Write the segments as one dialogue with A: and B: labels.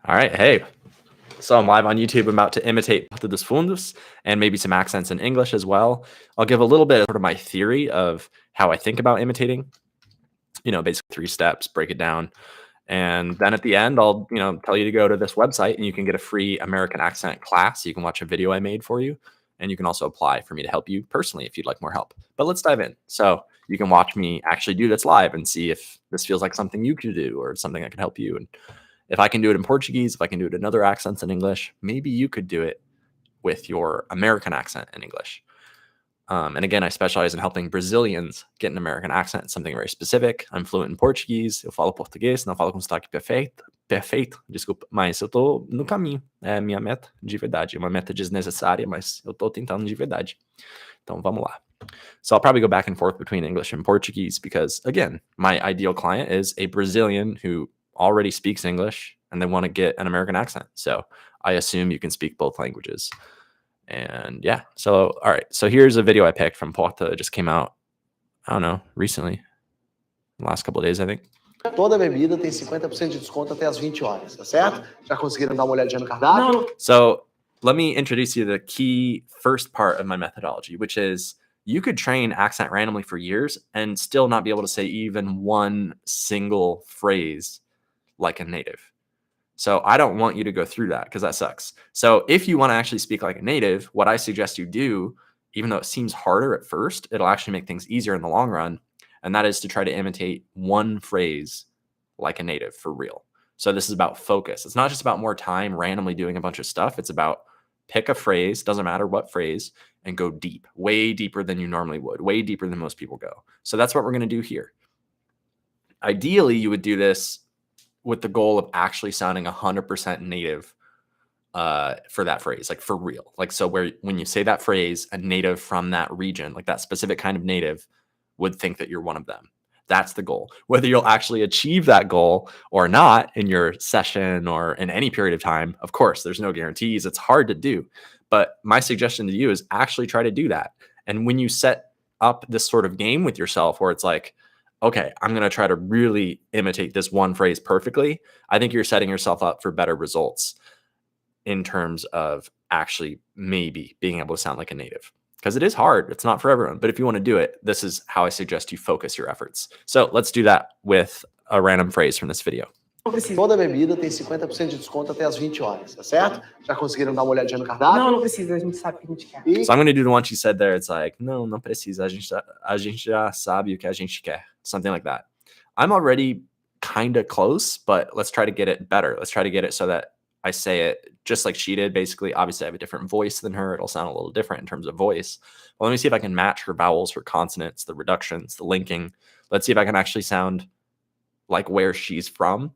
A: All right. Hey, so I'm live on YouTube. I'm about to imitate Porta dos Fundos and maybe some accents in English as well. I'll give a little bit of sort of my theory of how I think about imitating, basically 3 steps, break it down. And then at the end, I'll, tell you to go to this website and you can get a free American accent class. You can watch a video I made for you. And you can also apply for me to help you personally if you'd like more help. But let's dive in. So you can watch me actually do this live and see if this feels like something you could do or something that could help you. And if I can do it in Portuguese, if I can do it in other accents in English, maybe you could do it with your American accent in English. And again, I specialize in helping Brazilians get an American accent, something very specific. I'm fluent in Portuguese, eu falo português, não falo com sotaque perfeito, desculpa, mas eu tô no caminho, é minha meta de verdade, é uma meta desnecessária, mas eu tô tentando de verdade. Então vamos lá. So I'll probably go back and forth between English and Portuguese because, again, my ideal client is a Brazilian who already speaks English and they want to get an American accent. So I assume you can speak both languages. And yeah, so all right. So here's a video I picked from Porta. It just came out, I don't know, recently, the last couple of days, I think.
B: Toda bebida tem 50% de desconto até as 20 horas, tá certo? Já conseguiram dar uma olhadinha no cardápio?
A: So let me introduce you to the key first part of my methodology, which is you could train accent randomly for years and still not be able to say even one single phrase like a native. So I don't want you to go through that because that sucks. So if you want to actually speak like a native, what I suggest you do, even though it seems harder at first, it'll actually make things easier in the long run. And that is to try to imitate one phrase like a native for real. So this is about focus. It's not just about more time randomly doing a bunch of stuff. It's about pick a phrase, doesn't matter what phrase, and go deep, way deeper than you normally would, way deeper than most people go. So that's what we're going to do here. Ideally, you would do this with the goal of actually sounding 100% native for that phrase, like for real. Like, so when you say that phrase, a native from that region, like that specific kind of native would think that you're one of them. That's the goal. Whether you'll actually achieve that goal or not in your session or in any period of time, of course, there's no guarantees. It's hard to do. But my suggestion to you is actually try to do that. And when you set up this sort of game with yourself where it's like, okay, I'm going to try to really imitate this one phrase perfectly, I think you're setting yourself up for better results in terms of actually maybe being able to sound like a native. Because it is hard. It's not for everyone. But if you want to do it, this is how I suggest you focus your efforts. So let's do that with a random phrase from this video.
B: Toda bebida tem 50% de desconto até as 20 horas, tá certo? Já conseguiram dar uma olhadinha no cardápio?
C: Não precisa, a gente sabe o que a gente quer.
A: So I'm going to do the one she said there. It's like, não precisa, a gente já sabe o que a gente quer. Something like that. I'm already kind of close, but let's try to get it better. Let's try to get it so that I say it just like she did, basically. Obviously, I have a different voice than her. It'll sound a little different in terms of voice. Well, let me see if I can match her vowels, her consonants, the reductions, the linking. Let's see if I can actually sound like where she's from.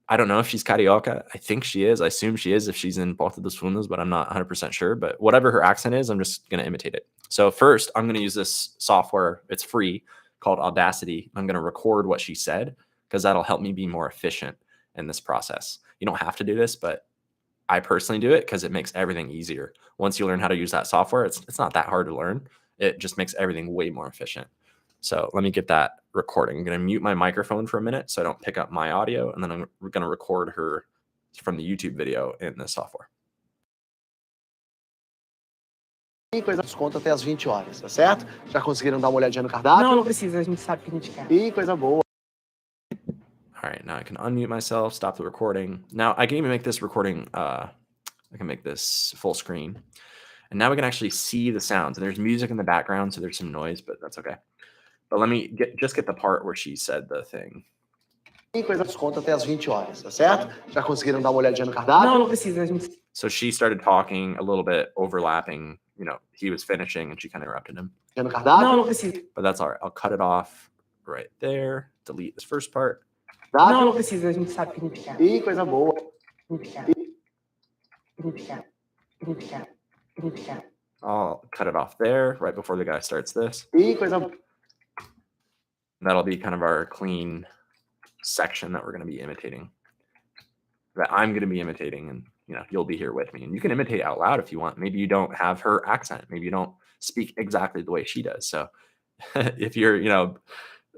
A: I don't know if she's Carioca. I think she is. I assume she is if she's in Porta dos Fundos, but I'm not 100% sure. But whatever her accent is, I'm just going to imitate it. So first, I'm going to use this software. It's free, called Audacity. I'm going to record what she said because that'll help me be more efficient in this process. You don't have to do this, but I personally do it because it makes everything easier. Once you learn how to use that software, it's not that hard to learn. It just makes everything way more efficient. So let me get that recording. I'm going to mute my microphone for a minute so I don't pick up my audio, and then I'm going to record her from the YouTube video in this software.
B: E coisa desconto até as 20 horas, tá certo? Já conseguiram dar uma olhadinha no cardápio?
C: Não precisa, a gente sabe o que a gente quer.
B: E coisa boa.
A: All right, now I can unmute myself, stop the recording. Now I can even make this recording, I can make this full screen. And now we can actually see the sounds. And there's music in the background, so there's some noise, but that's okay. But let me get the part where she said the thing.
B: E coisa desconto até as 20 horas, tá certo? Já conseguiram dar uma olhadinha no cardápio?
C: Não precisa, a gente...
A: So she started talking a little bit, overlapping. He was finishing and she kind of interrupted him.
B: No cardápio?
C: Não precisa.
A: But that's all right. I'll cut it off right there. Delete this first part.
C: Não precisa, a gente sabe o que a gente quer.
B: E coisa boa.
C: A gente quer. A gente quer. A gente quer. A gente quer.
A: I'll cut it off there right before the guy starts this.
B: E coisa boa.
A: That'll be kind of our clean section that we're going to be imitating. That I'm going to be imitating, and you'll be here with me. And you can imitate out loud if you want. Maybe you don't have her accent. Maybe you don't speak exactly the way she does. So if you're,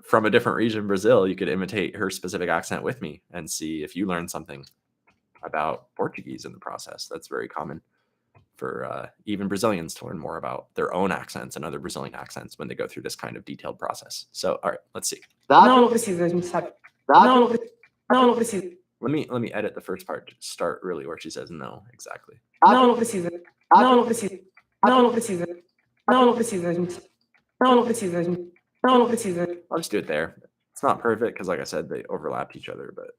A: from a different region, Brazil, you could imitate her specific accent with me and see if you learn something about Portuguese in the process. That's very common for even Brazilians to learn more about their own accents and other Brazilian accents when they go through this kind of detailed process. So, all right, let's see.
C: Não precisa, a gente sabe. Não precisa.
A: Let me edit the first part to start really where she says no, exactly.
C: Não precisa. Não precisa. Não precisa. Não precisa, a gente. Não precisa, a gente. Não precisa.
A: I'll just do it there. It's not perfect because, like I said, they overlapped each other, but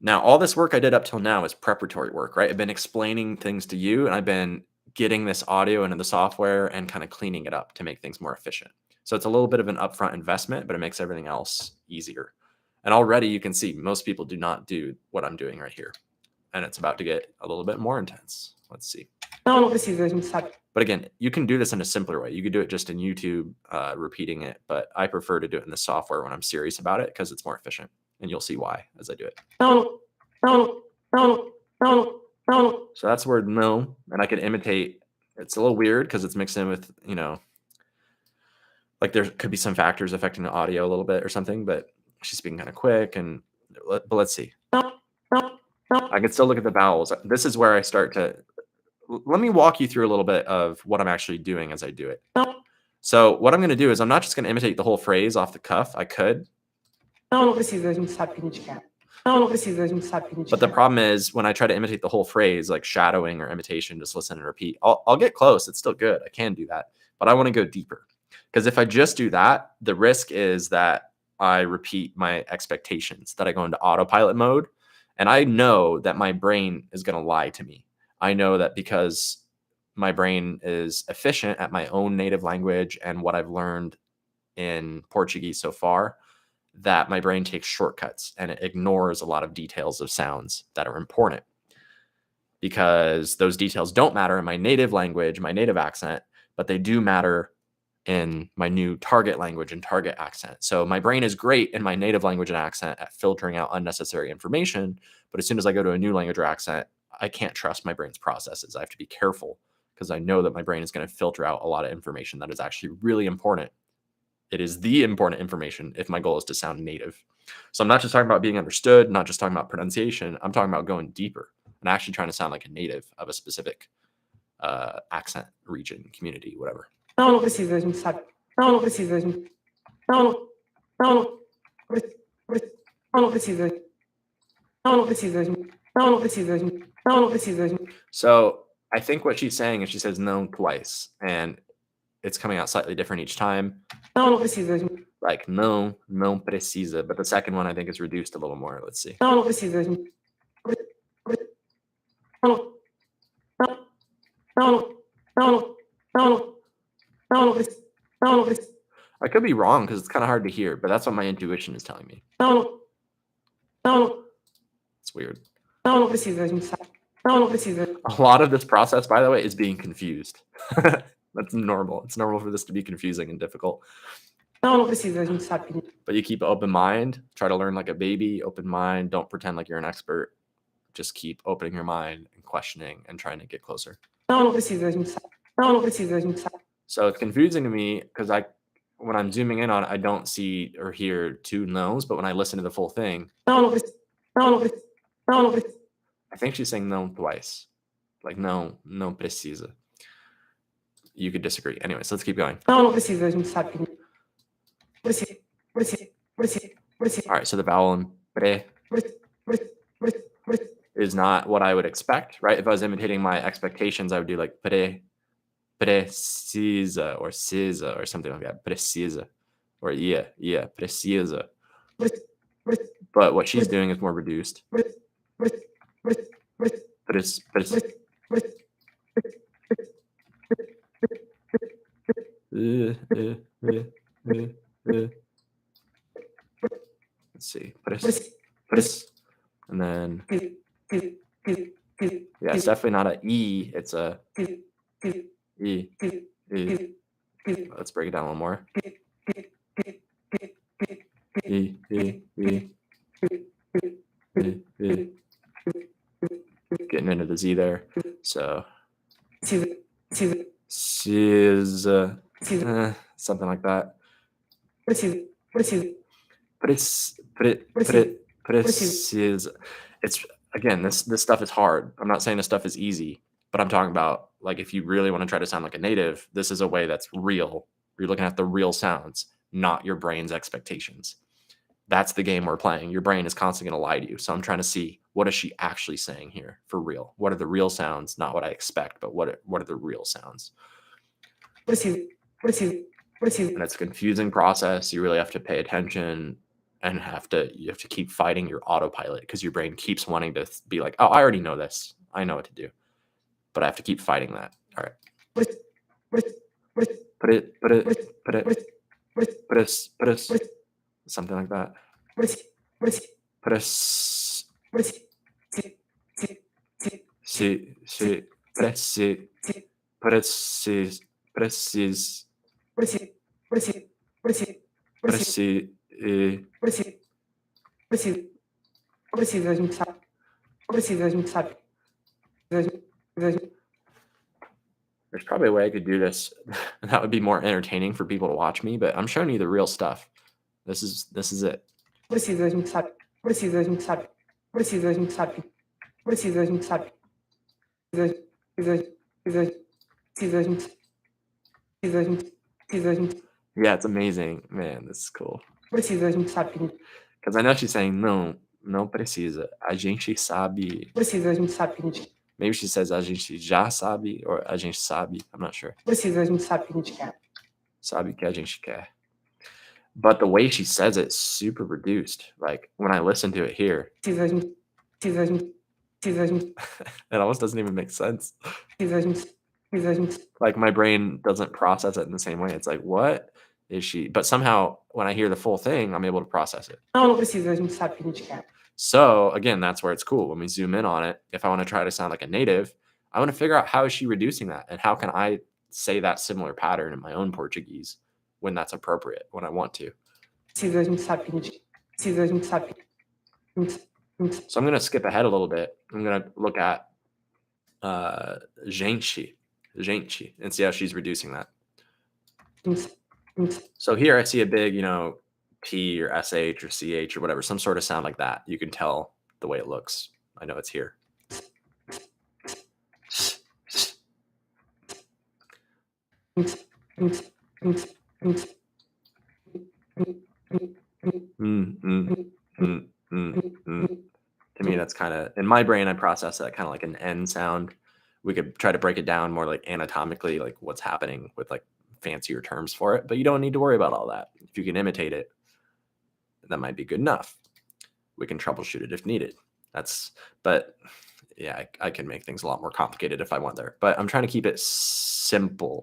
A: now all this work I did up till now is preparatory work, right? I've been explaining things to you, and I've been getting this audio into the software and kind of cleaning it up to make things more efficient. So it's a little bit of an upfront investment, but it makes everything else easier. And already you can see most people do not do what I'm doing right here. And it's about to get a little bit more intense. Let's see.
C: Não precisa, a gente sabe.
A: But again, you can do this in a simpler way. You could do it just in YouTube, repeating it, but I prefer to do it in the software when I'm serious about it because it's more efficient. And you'll see why as I do it.
C: Não.
A: So that's the word no, and I could imitate. It's a little weird because it's mixed in with, like there could be some factors affecting the audio a little bit or something, but she's speaking kind of quick. But let's see. I can still look at the vowels. This is where I start to, let me walk you through a little bit of what I'm actually doing as I do it. So what I'm going to do is I'm not just going to imitate the whole phrase off the cuff. I could.
C: Não precisa, a gente sabe que a gente quer. Não precisa, a gente sabe que a gente
A: But the
C: quer.
A: problem is when I try to imitate the whole phrase, like shadowing or imitation, just listen and repeat. I'll get close. It's still good. I can do that. But I want to go deeper. Because if I just do that, the risk is that I repeat my expectations, that I go into autopilot mode. And I know that my brain is going to lie to me. I know that because my brain is efficient at my own native language and what I've learned in Portuguese so far, that my brain takes shortcuts and it ignores a lot of details of sounds that are important because those details don't matter in my native language, my native accent, but they do matter in my new target language and target accent. So my brain is great in my native language and accent at filtering out unnecessary information. But as soon as I go to a new language or accent, I can't trust my brain's processes. I have to be careful because I know that my brain is going to filter out a lot of information that is actually really important. It is the important information if my goal is to sound native. So I'm not just talking about being understood, not just talking about pronunciation. I'm talking about going deeper and actually trying to sound like a native of a specific accent, region, community, whatever.
C: Não precisa, a gente sabe. Não precisa, a gente. Não precisa. Não precisa, a gente. Não precisa, a gente. Não precisa, a gente.
A: So I think what she's saying is she says no twice, and it's coming out slightly different each time.
C: Não precisa, a gente.
A: Like no precisa, but the second one I think is reduced a little more. Let's see.
C: Não precisa, a gente. Não precisa.
A: I could be wrong because it's kind of hard to hear, but that's what my intuition is telling me.
C: Não
A: It's weird.
C: precisa, a gente sabe. Não precisa.
A: A lot of this process, by the way, is being confused. That's normal. It's normal for this to be confusing and difficult.
C: Não precisa, a gente sabe. Que...
A: But you keep an open mind. Try to learn like a baby. Open mind. Don't pretend like you're an expert. Just keep opening your mind and questioning and trying to get closer.
C: Não precisa, a gente sabe. Não precisa, a gente sabe.
A: So it's confusing to me because when I'm zooming in on it, I don't see or hear two no's, but when I listen to the full thing,
C: Não precisa. Não precisa.
A: I think she's saying no twice. Like no precisa. You could disagree. Anyways, let's keep going.
C: Não precisa, a gente sabe. Precisa.
A: All right, so the vowel in pre is not what I would expect, right? If I was imitating my expectations, I would do like precisa or cisa or something like that. Precisa or yeah, precisa. But what she's doing is more reduced. Let's see. And then yeah, it's definitely not a E, it's a E. Let's break it down a little more. E. Getting into the Z there. So something like that. Precisa. it's again, this stuff is hard. I'm not saying this stuff is easy, but I'm talking about like if you really want to try to sound like a native, this is a way that's real. You're looking at the real sounds, not your brain's expectations. That's the game we're playing. Your brain is constantly going to lie to you. So I'm trying to see, what is she actually saying here for real? What are the real sounds? Not what I expect, but what are the real sounds?
C: Preciso.
A: And it's a confusing process. You really have to pay attention and you have to keep fighting your autopilot because your brain keeps wanting to be like, oh, I already know this. I know what to do. But I have to keep fighting that. All right. Put it, something like that.
C: Precisa, a gente sabe. Precisa, a gente sabe.
A: There's probably a way I could do this that would be more entertaining for people to watch me, but I'm showing you the real stuff. This is it.
C: Precisa, a gente sabe. Precisa, a gente sabe. Precisa, a gente sabe. Precisa, a gente sabe.
A: Yeah, it's amazing. Man, this is cool.
C: Precisa, a gente sabe.
A: Because I know she's saying, não precisa. A gente sabe.
C: Precisa, a gente sabe.
A: Maybe she says a gente já sabe or a gente sabe. I'm not sure.
C: Precisa, a gente sabe que a gente quer.
A: Sabe que a gente quer. But the way she says it is super reduced. Like when I listen to it here, it almost doesn't even make sense. Like my brain doesn't process it in the same way. It's like, what is she? But somehow when I hear the full thing, I'm able to process it.
C: Não precisa, a gente sabe que a gente quer.
A: So again, that's where it's cool. When we zoom in on it, if I want to try to sound like a native, I want to figure out how is she reducing that and how can I say that similar pattern in my own Portuguese when that's appropriate, when I want to. So I'm going to skip ahead a little bit. I'm going to look at gente, and see how she's reducing that. So here I see a big, P or SH or CH or whatever, some sort of sound like that. You can tell the way it looks. I know it's here. To me, that's kind of, in my brain, I process that kind of like an N sound. We could try to break it down more like anatomically, like what's happening with like fancier terms for it, but you don't need to worry about all that. If you can imitate it, that might be good enough. We can troubleshoot it if needed. But yeah, I can make things a lot more complicated if I want there, but I'm trying to keep it simple,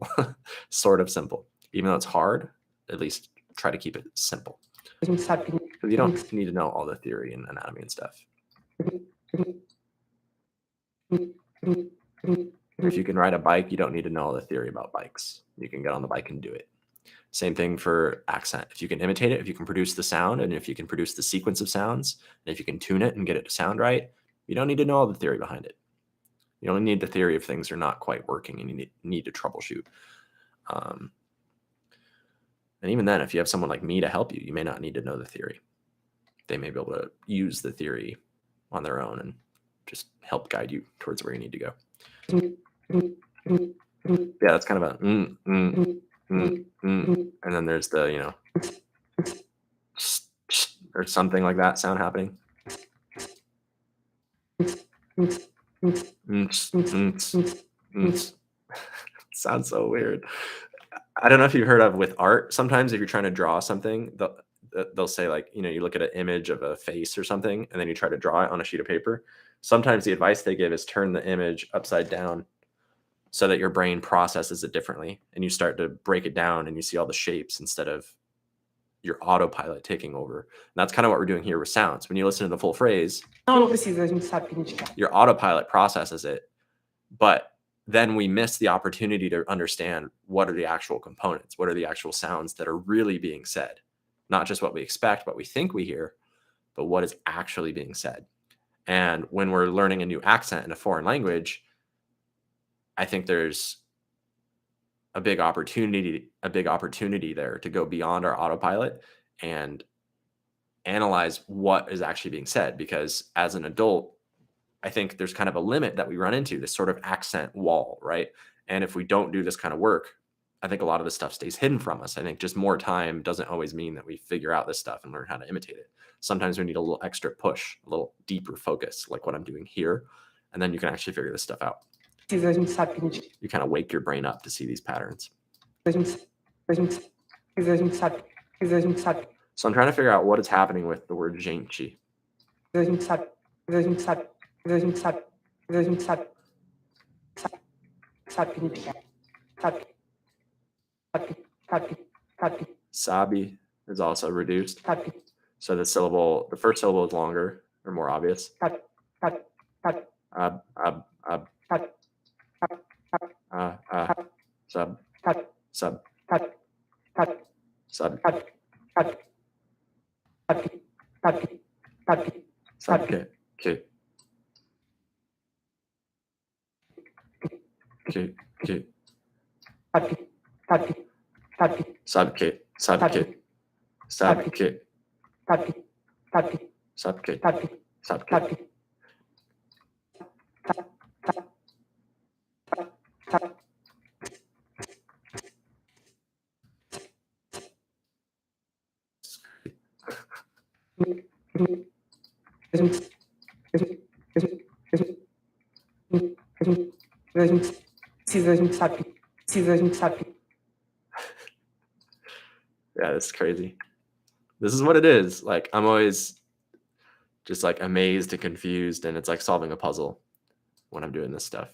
A: sort of simple, even though it's hard, at least try to keep it simple. Because you don't need to know all the theory and anatomy and stuff. If you can ride a bike, you don't need to know all the theory about bikes. You can get on the bike and do it. Same thing for accent. If you can imitate it, if you can produce the sound, and if you can produce the sequence of sounds, and if you can tune it and get it to sound right, you don't need to know all the theory behind it. You only need the theory if things are not quite working and you need to troubleshoot. And even then, if you have someone like me to help you, you may not need to know the theory. They may be able to use the theory on their own and just help guide you towards where you need to go. Yeah, that's kind of a and then there's the, or something like that sound happening. Sounds so weird. I don't know if you've heard of with art. Sometimes if you're trying to draw something, they'll say like, you look at an image of a face or something, and then you try to draw it on a sheet of paper. Sometimes the advice they give is turn the image upside down so that your brain processes it differently, and you start to break it down and you see all the shapes instead of your autopilot taking over. And that's kind of what we're doing here with sounds. When you listen to the full phrase, your autopilot processes it, but then we miss the opportunity to understand what are the actual components, what are the actual sounds that are really being said, not just what we expect, what we think we hear, but what is actually being said. And when we're learning a new accent in a foreign language, I think there's a big opportunity there to go beyond our autopilot and analyze what is actually being said, because as an adult, I think there's kind of a limit that we run into, this sort of accent wall, right? And if we don't do this kind of work, I think a lot of this stuff stays hidden from us. I think just more time doesn't always mean that we figure out this stuff and learn how to imitate it. Sometimes we need a little extra push, a little deeper focus, like what I'm doing here. And then you can actually figure this stuff out. You kind of wake your brain up to see these patterns. So I'm trying to figure out what is happening with the word gente. Sabe is also reduced. So the first syllable is longer or more obvious. Sub. Yeah, this is crazy. This is what it is. Like, I'm always just like amazed and confused, and it's like solving a puzzle when I'm doing this stuff.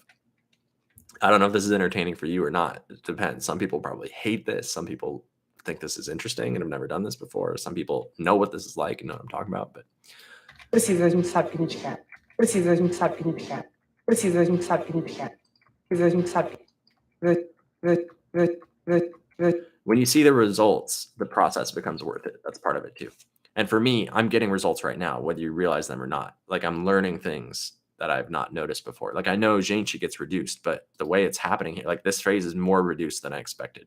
A: I don't know if this is entertaining for you or not. It depends. Some people probably hate this. Some people think this is interesting and have never done this before. Some people know what this is like and know what I'm talking about, but when you see the results, the process becomes worth it. That's part of it too. And for me, I'm getting results right now, whether you realize them or not. Like, I'm learning things that I've not noticed before. Like, I know gente gets reduced, but the way it's happening here, like this phrase is more reduced than I expected.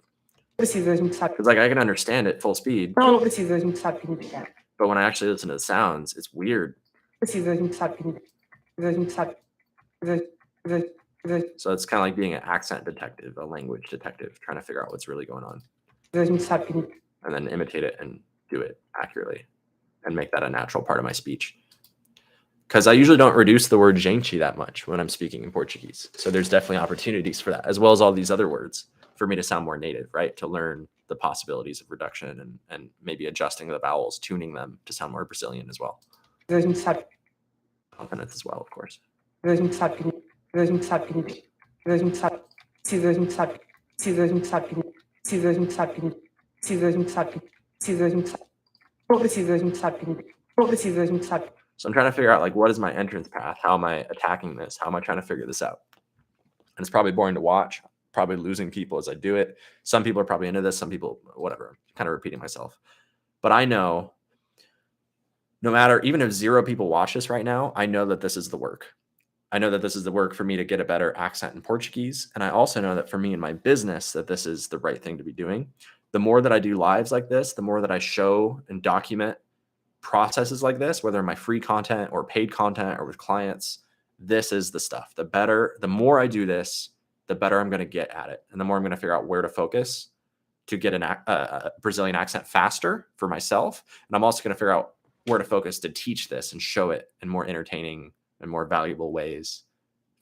A: Because like I can understand it full speed. But when I actually listen to the sounds, it's weird. So it's kind of like being an accent detective, a language detective, trying to figure out what's really going on. And then imitate it and do it accurately and make that a natural part of my speech. Because I usually don't reduce the word gente that much when I'm speaking in Portuguese. So there's definitely opportunities for that, as well as all these other words, for me to sound more native, right? To learn the possibilities of reduction and maybe adjusting the vowels, tuning them to sound more Brazilian as well. Confidence as well, of course. So I'm trying to figure out, like, what is my entrance path? How am I attacking this? How am I trying to figure this out? And it's probably boring to watch, probably losing people as I do it. Some people are probably into this, some people, whatever, kind of repeating myself. But I know, no matter, even if 0 people watch this right now, I know that this is the work. I know that this is the work for me to get a better accent in Portuguese. And I also know that for me in my business, that this is the right thing to be doing. The more that I do lives like this, the more that I show and document processes like this, whether my free content or paid content or with clients, this is the stuff. The more I do this, the better I'm going to get at it. And the more I'm going to figure out where to focus to get a Brazilian accent faster for myself. And I'm also going to figure out where to focus to teach this and show it in more entertaining and more valuable ways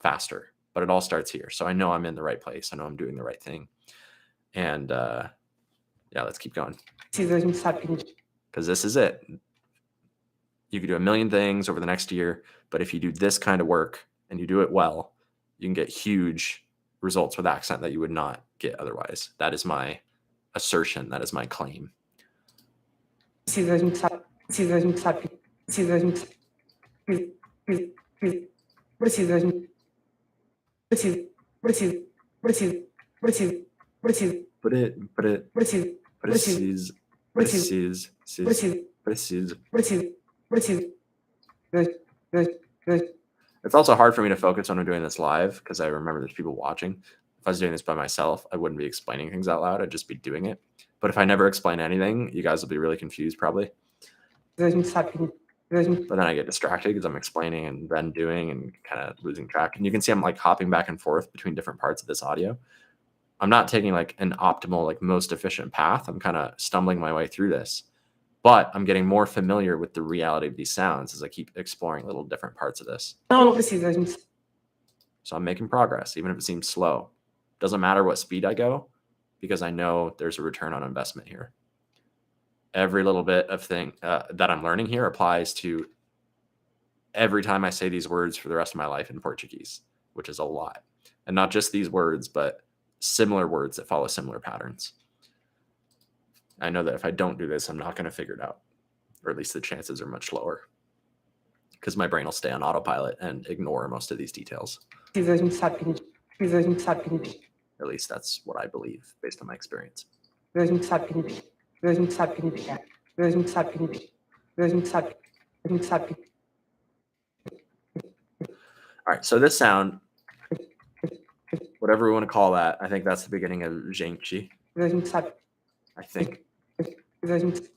A: faster. But it all starts here. So I know I'm in the right place. I know I'm doing the right thing. And yeah, let's keep going. Because this is it. You could do a million things over the next year, but if you do this kind of work and you do it well, you can get huge results with accent that you would not get otherwise. That is my assertion. That is my claim. It's also hard for me to focus when I'm doing this live because I remember there's people watching. If I was doing this by myself, I wouldn't be explaining things out loud. I'd just be doing it. But if I never explain anything, you guys will be really confused probably.
C: a gente sabe que a gente,
A: But then I get distracted because I'm explaining and then doing and kind of losing track. And you can see I'm like hopping back and forth between different parts of this audio. I'm not taking like an optimal, like most efficient path. I'm kind of stumbling my way through this, but I'm getting more familiar with the reality of these sounds as I keep exploring little different parts of this.
C: não precisa, a gente,
A: So I'm making progress, even if it seems slow. Doesn't matter what speed I go, because I know there's a return on investment here. Every little bit of thing that I'm learning here applies to every time I say these words for the rest of my life in Portuguese, which is a lot. And not just these words, but similar words that follow similar patterns. I know that if I don't do this, I'm not going to figure it out, or at least the chances are much lower, because my brain will stay on autopilot and ignore most of these details.
C: a gente sabe que a gente, a gente sabe que a gente,
A: At least that's what I believe based on my experience.
C: a gente sabe que a gente, a gente sabe que a gente, a gente sabe que a gente, a gente sabe, a gente sabe.
A: All right, so this sound, whatever we want to call that, I think that's the beginning of gente.
C: A gente sabe,
A: I think.
C: a gente,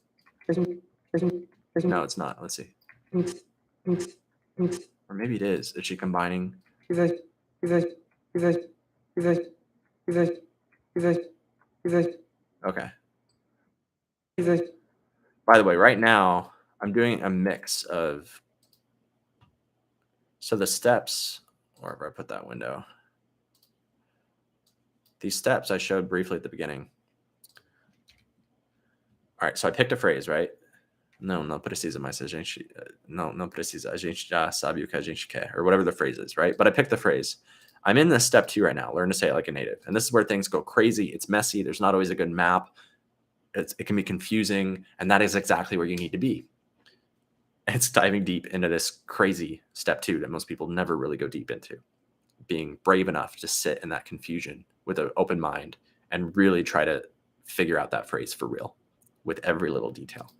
C: a gente, a gente, a gente,
A: No, it's not. Let's see. Or maybe it is. Is she combining? Okay. By the way, right now, I'm doing a mix of, so the steps, wherever I put that window, these steps I showed briefly at the beginning. All right, so I picked a phrase, right? Não precisa, mas a gente, não precisa, a gente já sabe o que a gente quer, or whatever the phrase is, right? But I picked the phrase. I'm in this step 2 right now, learn to say it like a native. And this is where things go crazy. It's messy. There's not always a good map. It can be confusing, and that is exactly where you need to be. It's diving deep into this crazy step 2 that most people never really go deep into. Being brave enough to sit in that confusion with an open mind and really try to figure out that phrase for real with every little detail.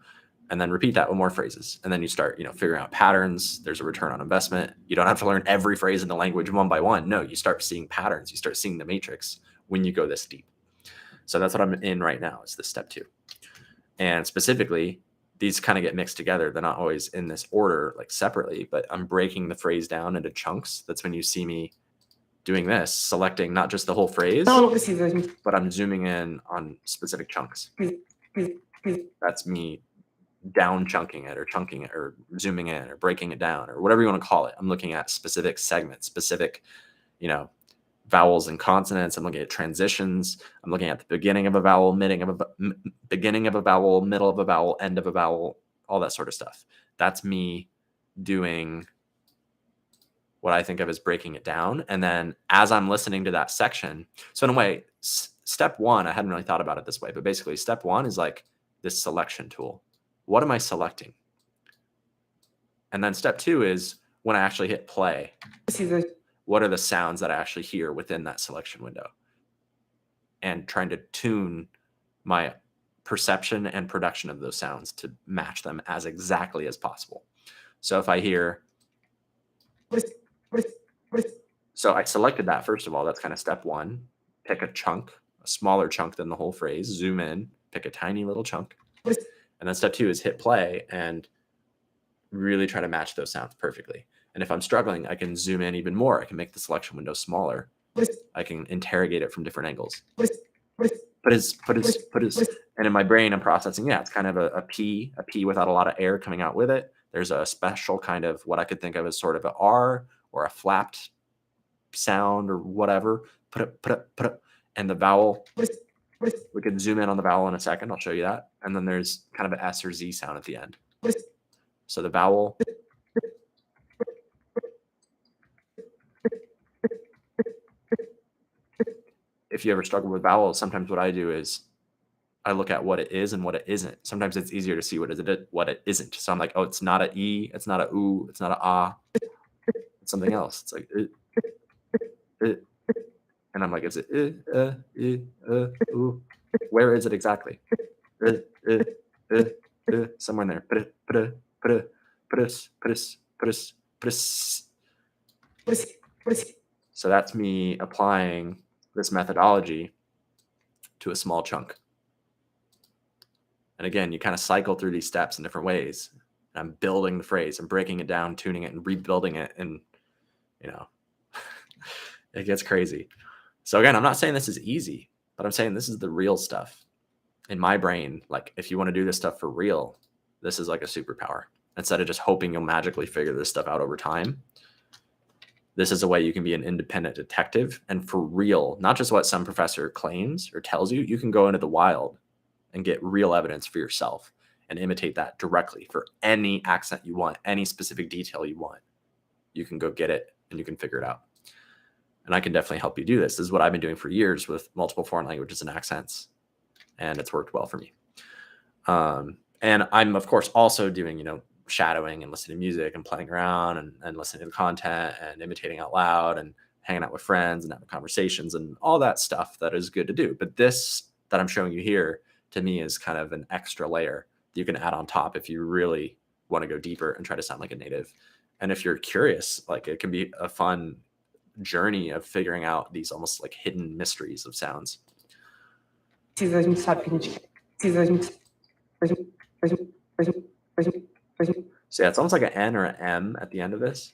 A: And then repeat that with more phrases. And then you start, figuring out patterns. There's a return on investment. You don't have to learn every phrase in the language one by one. No, you start seeing patterns. You start seeing the matrix when you go this deep. So that's what I'm in right now, is this step 2. And specifically, these kind of get mixed together. They're not always in this order, like separately, but I'm breaking the phrase down into chunks. That's when you see me doing this, selecting not just the whole phrase, but I'm zooming in on specific chunks. That's me down chunking it or zooming in or breaking it down or whatever you want to call it. I'm looking at specific segments, specific, vowels and consonants. I'm looking at transitions. I'm looking at the beginning of a vowel, beginning of a vowel, middle of a vowel, end of a vowel, all that sort of stuff. That's me doing what I think of as breaking it down. And then as I'm listening to that section, so in a way, step 1, I hadn't really thought about it this way, but basically step 1 is like this selection tool. What am I selecting? And then step 2 is when I actually hit play, what are the sounds that I actually hear within that selection window? And trying to tune my perception and production of those sounds to match them as exactly as possible. So if I hear, so I selected that first of all, that's kind of step 1. Pick a chunk, a smaller chunk than the whole phrase, zoom in, pick a tiny little chunk. And then step 2 is hit play and really try to match those sounds perfectly. And if I'm struggling, I can zoom in even more. I can make the selection window smaller. I can interrogate it from different angles. And in my brain, I'm processing, it's kind of a P without a lot of air coming out with it. There's a special kind of what I could think of as sort of an R or a flapped sound or whatever. And the vowel, we can zoom in on the vowel in a second. I'll show you that. And then there's kind of an S or Z sound at the end. So the vowel, if you ever struggle with vowels, sometimes what I do is I look at what it is and what it isn't. Sometimes it's easier to see what it isn't. So I'm like, oh, it's not a E, it's not a oo, it's not a ah, it's something else. It's like and I'm like, is it ooh? Where is it exactly? Somewhere in there. So that's me applying this methodology to a small chunk. And again, you kind of cycle through these steps in different ways. and I'm building the phrase and breaking it down, tuning it and rebuilding it. And, it gets crazy. So again, I'm not saying this is easy, but I'm saying this is the real stuff. In my brain, like if you want to do this stuff for real, this is like a superpower. Instead of just hoping you'll magically figure this stuff out over time, this is a way you can be an independent detective and for real, not just what some professor claims or tells you. You can go into the wild and get real evidence for yourself and imitate that directly for any accent you want, any specific detail you want. You can go get it and you can figure it out. And I can definitely help you do this. This is what I've been doing for years with multiple foreign languages and accents. And it's worked well for me. And I'm, of course, also doing, shadowing and listening to music and playing around and listening to content and imitating out loud and hanging out with friends and having conversations and all that stuff that is good to do. But this that I'm showing you here, to me, is kind of an extra layer that you can add on top if you really want to go deeper and try to sound like a native. And if you're curious, like it can be a fun journey of figuring out these almost like hidden mysteries of sounds.
C: So yeah,
A: it's almost like an N or an M at the end of this.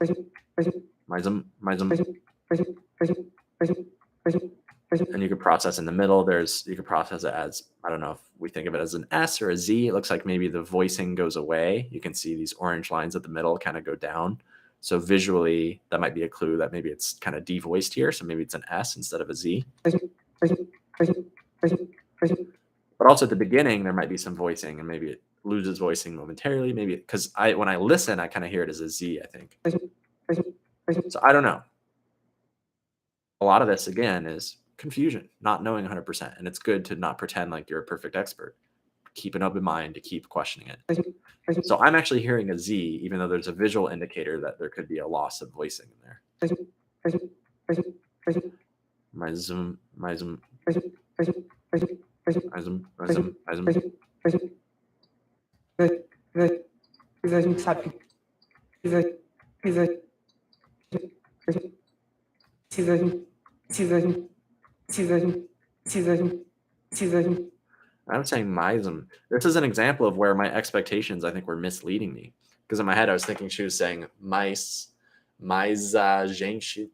A: And you can process in the middle. You can process it as, I don't know if we think of it as an S or a Z. It looks like maybe the voicing goes away. You can see these orange lines at the middle kind of go down. So visually, that might be a clue that maybe it's kind of devoiced here. So maybe it's an S instead of a Z. But also at the beginning, there might be some voicing and maybe it loses voicing momentarily. Maybe because when I listen, I kind of hear it as a Z, I think. So I don't know. A lot of this, again, is confusion, not knowing 100%. And it's good to not pretend like you're a perfect expert. Keep an open mind to keep questioning it. So I'm actually hearing a Z, even though there's a visual indicator that there could be a loss of voicing in there. My zoom. I'm saying Mism. This is an example of where my expectations, I think, were misleading me. Because in my head, I was thinking she was saying Miza, Genshi.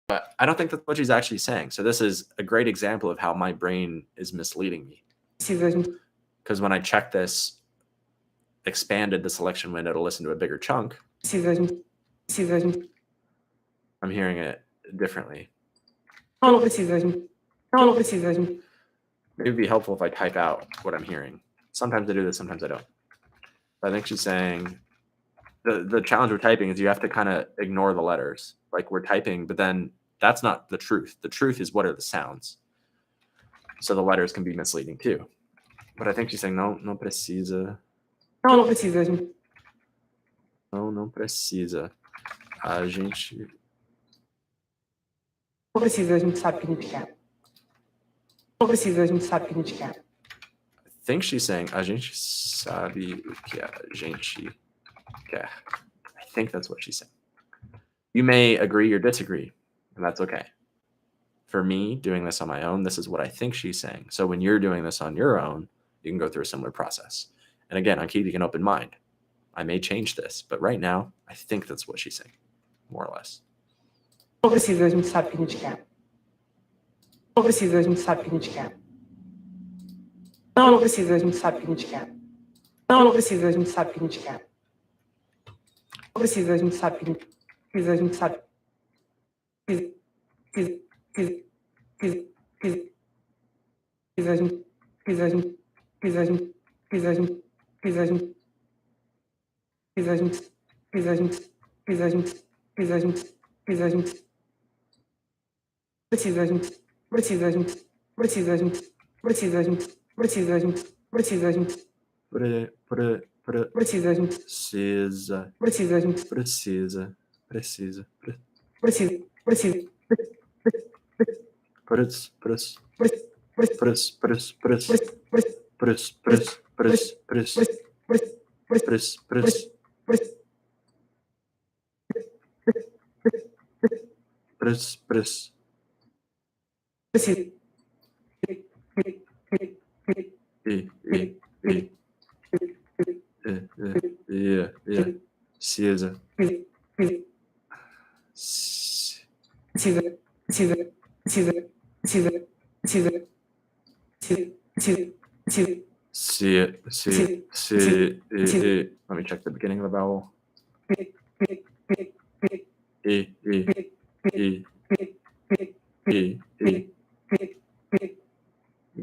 A: But I don't think that's what she's actually saying. So this is a great example of how my brain is misleading me. Because when I check this, expanded the selection window to listen to a bigger chunk, I'm hearing it differently. Maybe it'd be helpful if I type out what I'm hearing. Sometimes I do this, sometimes I don't. But I think she's saying the challenge with typing is you have to kind of ignore the letters. Like we're typing, but then that's not the truth. The truth is what are the sounds. So the letters can be misleading too. But I think she's saying no precisa.
C: Não precisa, gente.
A: Não precisa. A gente...
C: Não precisa, a gente sabe o que a gente quer. Não precisa, a gente sabe o que a gente quer.
A: I think she's saying a gente sabe o que a gente quer. I think that's what she's saying. You may agree or disagree, and that's okay. For me, doing this on my own, this is what I think she's saying. So when you're doing this on your own, you can go through a similar process. And again, I'm keeping an open mind. I may change this, but right now, I think that's what she's saying, more or less.
C: Não precisa, a gente sabe o que a gente quer. Não precisa, a gente sabe o que a gente quer. Não precisa, a gente sabe o que a gente quer. Não precisa, a gente sabe o que a gente quer. Não precisa, a gente sabe o que a gente precisa, a gente sabe. Precisa, a gente. Precisa, a gente. Precisa, a gente. Precisa, a gente. Precisa, a gente. Precisa, a gente. Precisa, a gente. Precisa, a gente. Precisa, a gente. Precisa, a gente. Precisa, a gente. Precisa, a gente. Precisa, a gente. Precisa, a gente. Precisa, a gente. Precisa, a gente. Precisa, a gente.
A: Precisa.
C: Precisa, a gente.
A: Precisa.
C: Precisa.
A: Precisa. Precisa.
C: Precisa.
A: S-
C: Precisa. Precisa. Precisa. Precisa. Precisa. Precisa. Precisa.
A: Let me check the beginning of the vowel. E, e, e, e, e.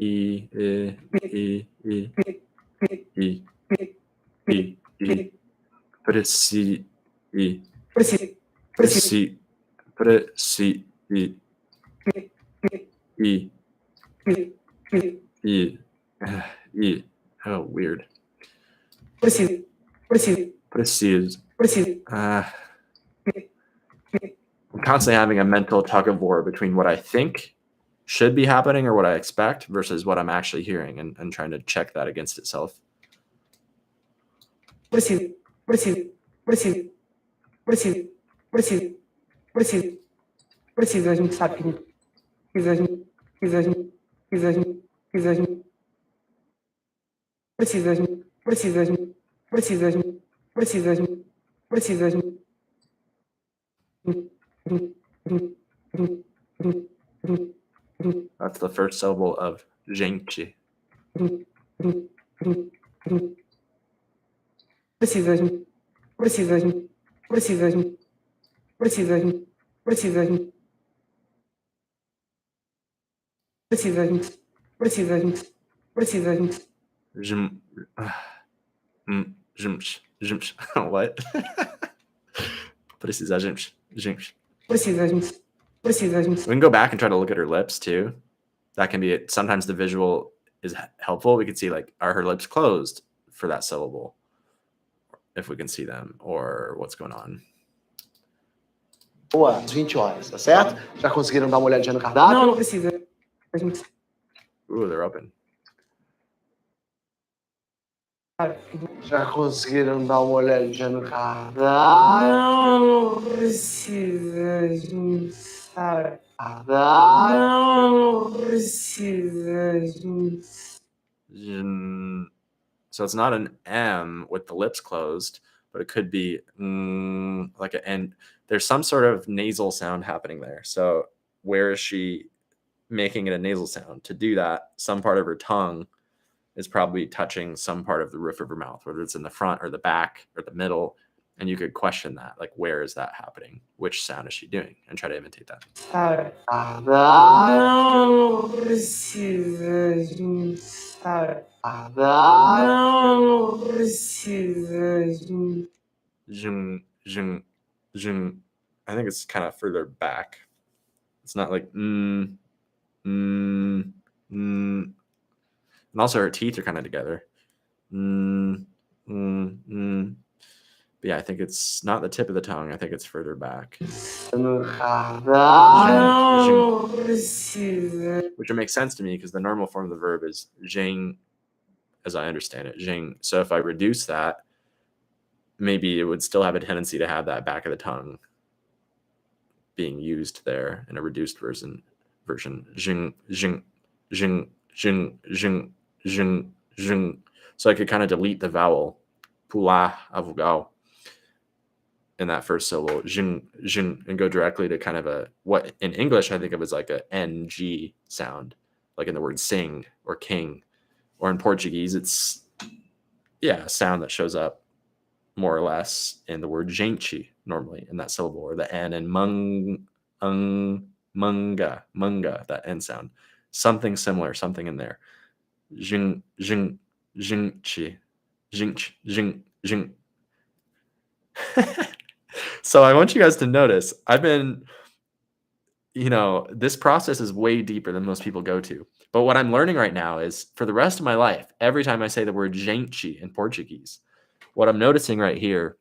A: E, Preci, e,
C: Precisa.
A: preci, preci, e, e, e. Oh, weird.
C: Precisa. Precisa.
A: Preciso.
C: Precisa.
A: I'm constantly having a mental tug of war between what I think should be happening or what I expect versus what I'm actually hearing and trying to check that against itself.
C: Precisa. Precisa. Precisa. Precisa. Precisa. Precisa. Precisa. A gente sabe que a gente precisa. A gente precisa. A gente precisa. A gente precisa. A gente precisa. A gente precisa. A gente precisa. A gente precisa. A gente precisa. A gente
A: That's the first syllable of gente.
C: Precisa. A gente precisa. A gente precisa. A gente precisa. A gente precisa. A gente precisa. A gente precisa. A gente precisa. A gente
A: Jims. What? Precisa jims.
C: precisa. A gente precisa. A gente
A: We can go back and try to look at her lips too. That can be it. Sometimes the visual is helpful. We could see, like, are her lips closed for that syllable? If we can see them, or what's going on.
B: Boa, às 20 horas, tá certo? Já conseguiram dar uma olhadinha no cardápio?
C: não precisa. A gente
A: Ooh, they're open.
C: sabe.
B: Já conseguiram dar uma olhadinha no cardápio?
C: Não precisa. A gente sabe.
B: Cardápio.
C: Não precisa. A gente
A: So it's not an M with the lips closed, but it could be like an N. There's some sort of nasal sound happening there. So where is she making it a nasal sound? To do that, some part of her tongue is probably touching some part of the roof of her mouth, whether it's in the front or the back or the middle. And you could question that, like, where is that happening? Which sound is she doing? And try to imitate that.
C: sabe.
B: Cardápio.
C: Não precisa. A gente sabe.
B: Cardápio.
C: Não precisa. A gente
A: Jung. I think it's kind of further back. It's not like and also her teeth are kind of together. But yeah, I think it's not the tip of the tongue. I think it's further back.
B: No cardápio.
C: não precisa.
A: Which would make sense to me because the normal form of the verb is jing, as I understand it, jing. So if I reduce that, maybe it would still have a tendency to have that back of the tongue being used there in a reduced version. Jing. So I could kind of delete the vowel, pula, avugao, in that first syllable, jing, and go directly to kind of a, what in English I think of as like a NG sound, like in the word sing or king, or in Portuguese, it's, a sound that shows up more or less in the word gente normally in that syllable, or the N in munga, that N sound, something similar, something in there. Jing, chi, jing. So I want you guys to notice, I've been, this process is way deeper than most people go to. But what I'm learning right now is, for the rest of my life, every time I say the word gente in Portuguese, what I'm noticing right here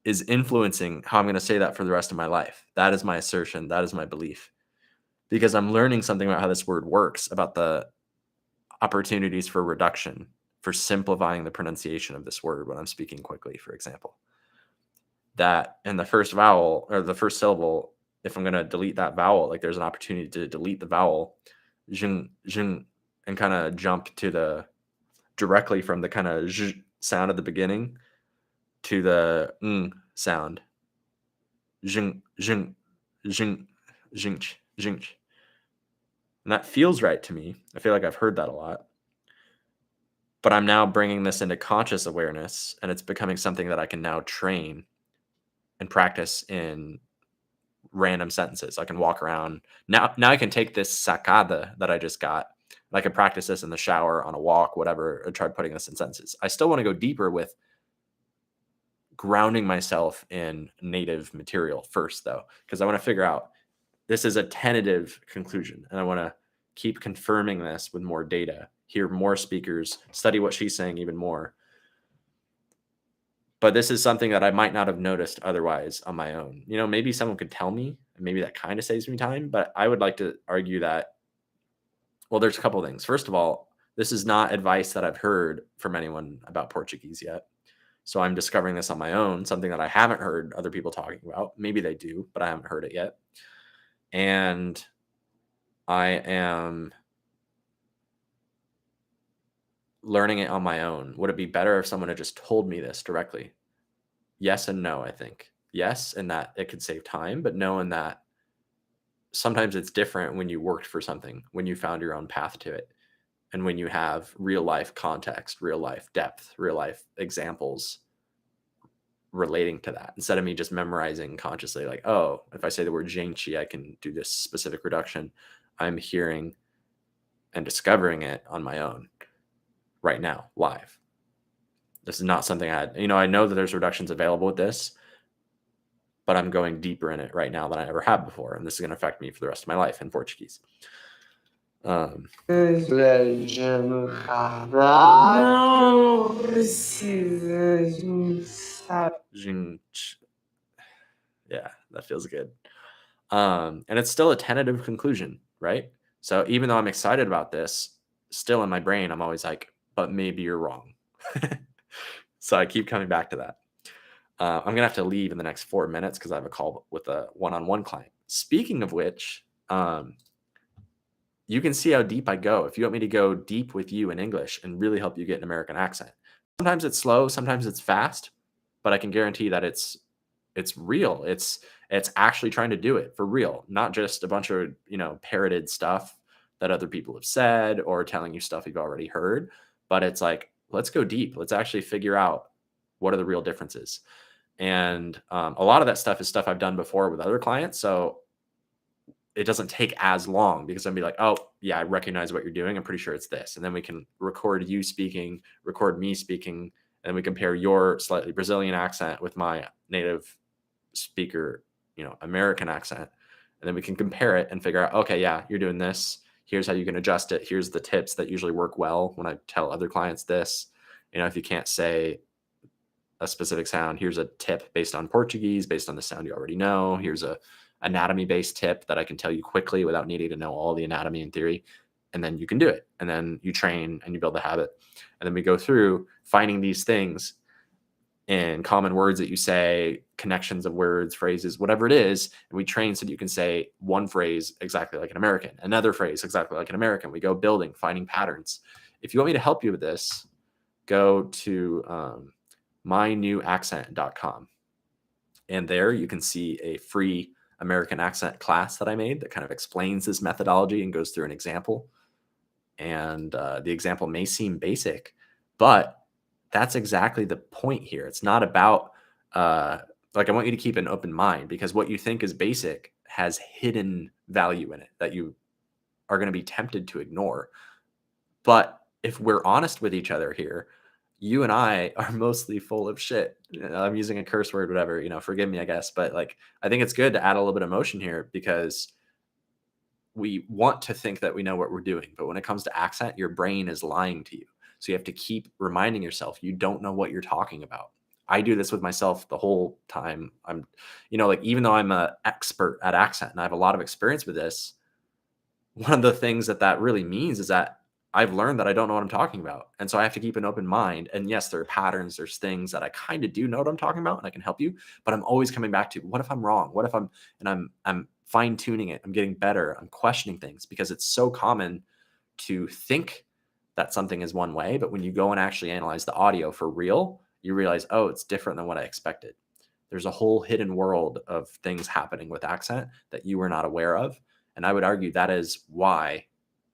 A: is influencing how I'm going to say that for the rest of my life. That is my assertion. That is my belief. Because I'm learning something about how this word works, about the opportunities for reduction, for simplifying the pronunciation of this word when I'm speaking quickly, for example. That in the first vowel or the first syllable, if I'm going to delete that vowel, like there's an opportunity to delete the vowel, jing, and kind of jump to the directly from the kind of sound at the beginning to the sound. Zhing, zhing, zhing, zhing, zhing. And that feels right to me. I feel like I've heard that a lot. But I'm now bringing this into conscious awareness, and it's becoming something that I can now train and practice in random sentences. I can walk around. Now I can take this sacada that I just got, and I can practice this in the shower, on a walk, whatever, and try putting this in sentences. I still want to go deeper with grounding myself in native material first, though, because I want to figure out, this is a tentative conclusion, and I want to keep confirming this with more data, hear more speakers, study what she's saying even more. But this is something that I might not have noticed otherwise on my own. Maybe someone could tell me, and maybe that kind of saves me time. But I would like to argue that, well, there's a couple of things. First of all, this is not advice that I've heard from anyone about Portuguese yet. So I'm discovering this on my own, something that I haven't heard other people talking about. Maybe they do, but I haven't heard it yet. And I am learning it on my own. Would it be better if someone had just told me this directly? Yes and no, I think. Yes, in that it could save time, but no, in that sometimes it's different when you worked for something, when you found your own path to it, and when you have real life context, real life depth, real life examples relating to that, instead of me just memorizing consciously, like, oh, if I say the word gente, I can do this specific reduction. I'm hearing and discovering it on my own right now, live. This is not something I know that there's reductions available with this, but I'm going deeper in it right now than I ever have before. And this is going to affect me for the rest of my life in Portuguese.
C: Não precisa, a gente sabe.
A: Yeah, that feels good. And it's still a tentative conclusion, right? So even though I'm excited about this, still in my brain, I'm always like, but maybe you're wrong. So I keep coming back to that. I'm going to have to leave in the next 4 minutes because I have a call with a one-on-one client. Speaking of which, you can see how deep I go. If you want me to go deep with you in English and really help you get an American accent, sometimes it's slow, sometimes it's fast, but I can guarantee that it's real. It's actually trying to do it for real, not just a bunch of, parroted stuff that other people have said or telling you stuff you've already heard. But it's like, let's go deep. Let's actually figure out what are the real differences. And a lot of that stuff is stuff I've done before with other clients. So it doesn't take as long because I'd be like, oh, yeah, I recognize what you're doing. I'm pretty sure it's this. And then we can record you speaking, record me speaking, and we compare your slightly Brazilian accent with my native speaker, American accent. And then we can compare it and figure out, okay, yeah, you're doing this. Here's how you can adjust it. Here's the tips that usually work well when I tell other clients this. If you can't say a specific sound, here's a tip based on Portuguese, based on the sound you already know. Here's a anatomy-based tip that I can tell you quickly without needing to know all the anatomy and theory. And then you can do it. And then you train and you build the habit. And then we go through finding these things in common words that you say, connections of words, phrases, whatever it is. And we train so that you can say one phrase exactly like an American, another phrase exactly like an American. We go building, finding patterns. If you want me to help you with this, go to mynewaccent.com. And there you can see a free American accent class that I made that kind of explains this methodology and goes through an example. And the example may seem basic, but that's exactly the point here. It's not about, I want you to keep an open mind, because what you think is basic has hidden value in it that you are going to be tempted to ignore. But if we're honest with each other here, you and I are mostly full of shit. I'm using a curse word, whatever, forgive me, I guess. But I think it's good to add a little bit of emotion here, because we want to think that we know what we're doing. But when it comes to accent, your brain is lying to you. So you have to keep reminding yourself, you don't know what you're talking about. I do this with myself the whole time. I'm, even though I'm an expert at accent and I have a lot of experience with this, one of the things that really means is that I've learned that I don't know what I'm talking about. And so I have to keep an open mind. And yes, there are patterns, there's things that I kind of do know what I'm talking about and I can help you, but I'm always coming back to, what if I'm wrong? What if I'm fine tuning it? I'm getting better. I'm questioning things, because it's so common to think that something is one way, but when you go and actually analyze the audio for real, you realize, oh, it's different than what I expected. There's a whole hidden world of things happening with accent that you were not aware of. And I would argue that is why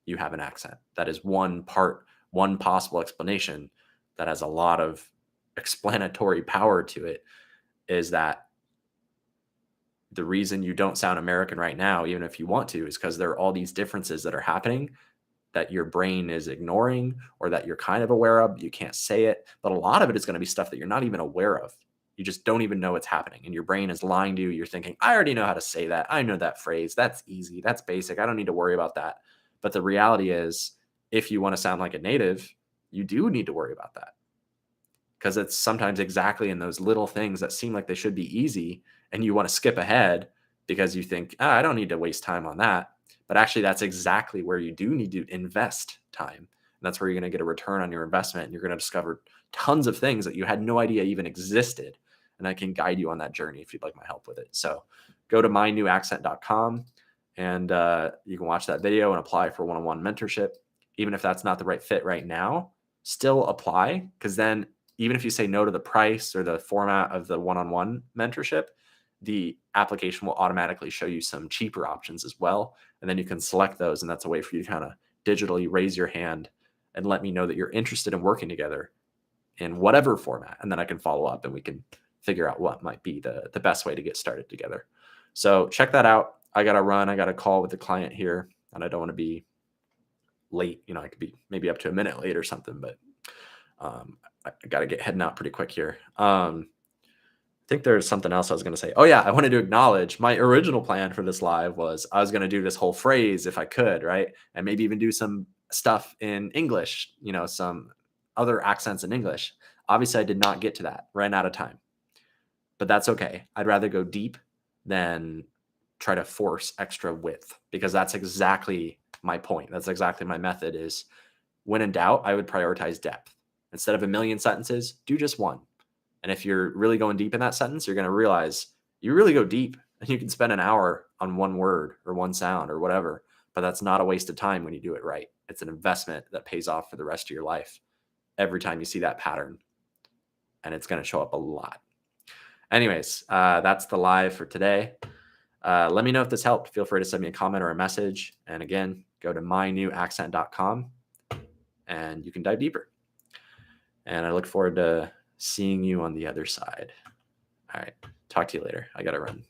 A: you have an accent. That is one possible explanation that has a lot of explanatory power to it, is that the reason you don't sound American right now, even if you want to, is because there are all these differences that are happening that your brain is ignoring or that you're kind of aware of. You can't say it, but a lot of it is going to be stuff that you're not even aware of. You just don't even know it's happening. And your brain is lying to you. You're thinking, I already know how to say that. I know that phrase. That's easy. That's basic. I don't need to worry about that. But the reality is, if you want to sound like a native, you do need to worry about that. Because it's sometimes exactly in those little things that seem like they should be easy, and you want to skip ahead because you think, I don't need to waste time on that. But actually, that's exactly where you do need to invest time. And that's where you're going to get a return on your investment. And you're going to discover tons of things that you had no idea even existed. And I can guide you on that journey if you'd like my help with it. So go to mynewaccent.com and you can watch that video and apply for one-on-one mentorship. Even if that's not the right fit right now, still apply, because then even if you say no to the price or the format of the one-on-one mentorship, the application will automatically show you some cheaper options as well. And then you can select those. And that's a way for you to kind of digitally raise your hand and let me know that you're interested in working together in whatever format. And then I can follow up and we can figure out what might be the best way to get started together. So check that out. I got to run. I got a call with the client here, and I don't want to be late. I could be maybe up to a minute late or something, but I got to get heading out pretty quick here. I think there's something else I was going to say. Oh yeah, I wanted to acknowledge my original plan for this live was I was going to do this whole phrase if I could, right? And maybe even do some stuff in English, some other accents in English. Obviously, I did not get to that. Ran out of time. But that's okay. I'd rather go deep than try to force extra width, because that's exactly my point. That's exactly my method is when in doubt, I would prioritize depth. Instead of a million sentences, do just one. And if you're really going deep in that sentence, you're going to realize you really go deep and you can spend an hour on one word or one sound or whatever, but that's not a waste of time when you do it right. It's an investment that pays off for the rest of your life every time you see that pattern, and it's going to show up a lot. Anyways, that's the live for today. Let me know if this helped. Feel free to send me a comment or a message. And again, go to mynewaccent.com and you can dive deeper. And I look forward to seeing you on the other side. All right. Talk to you later. I got to run.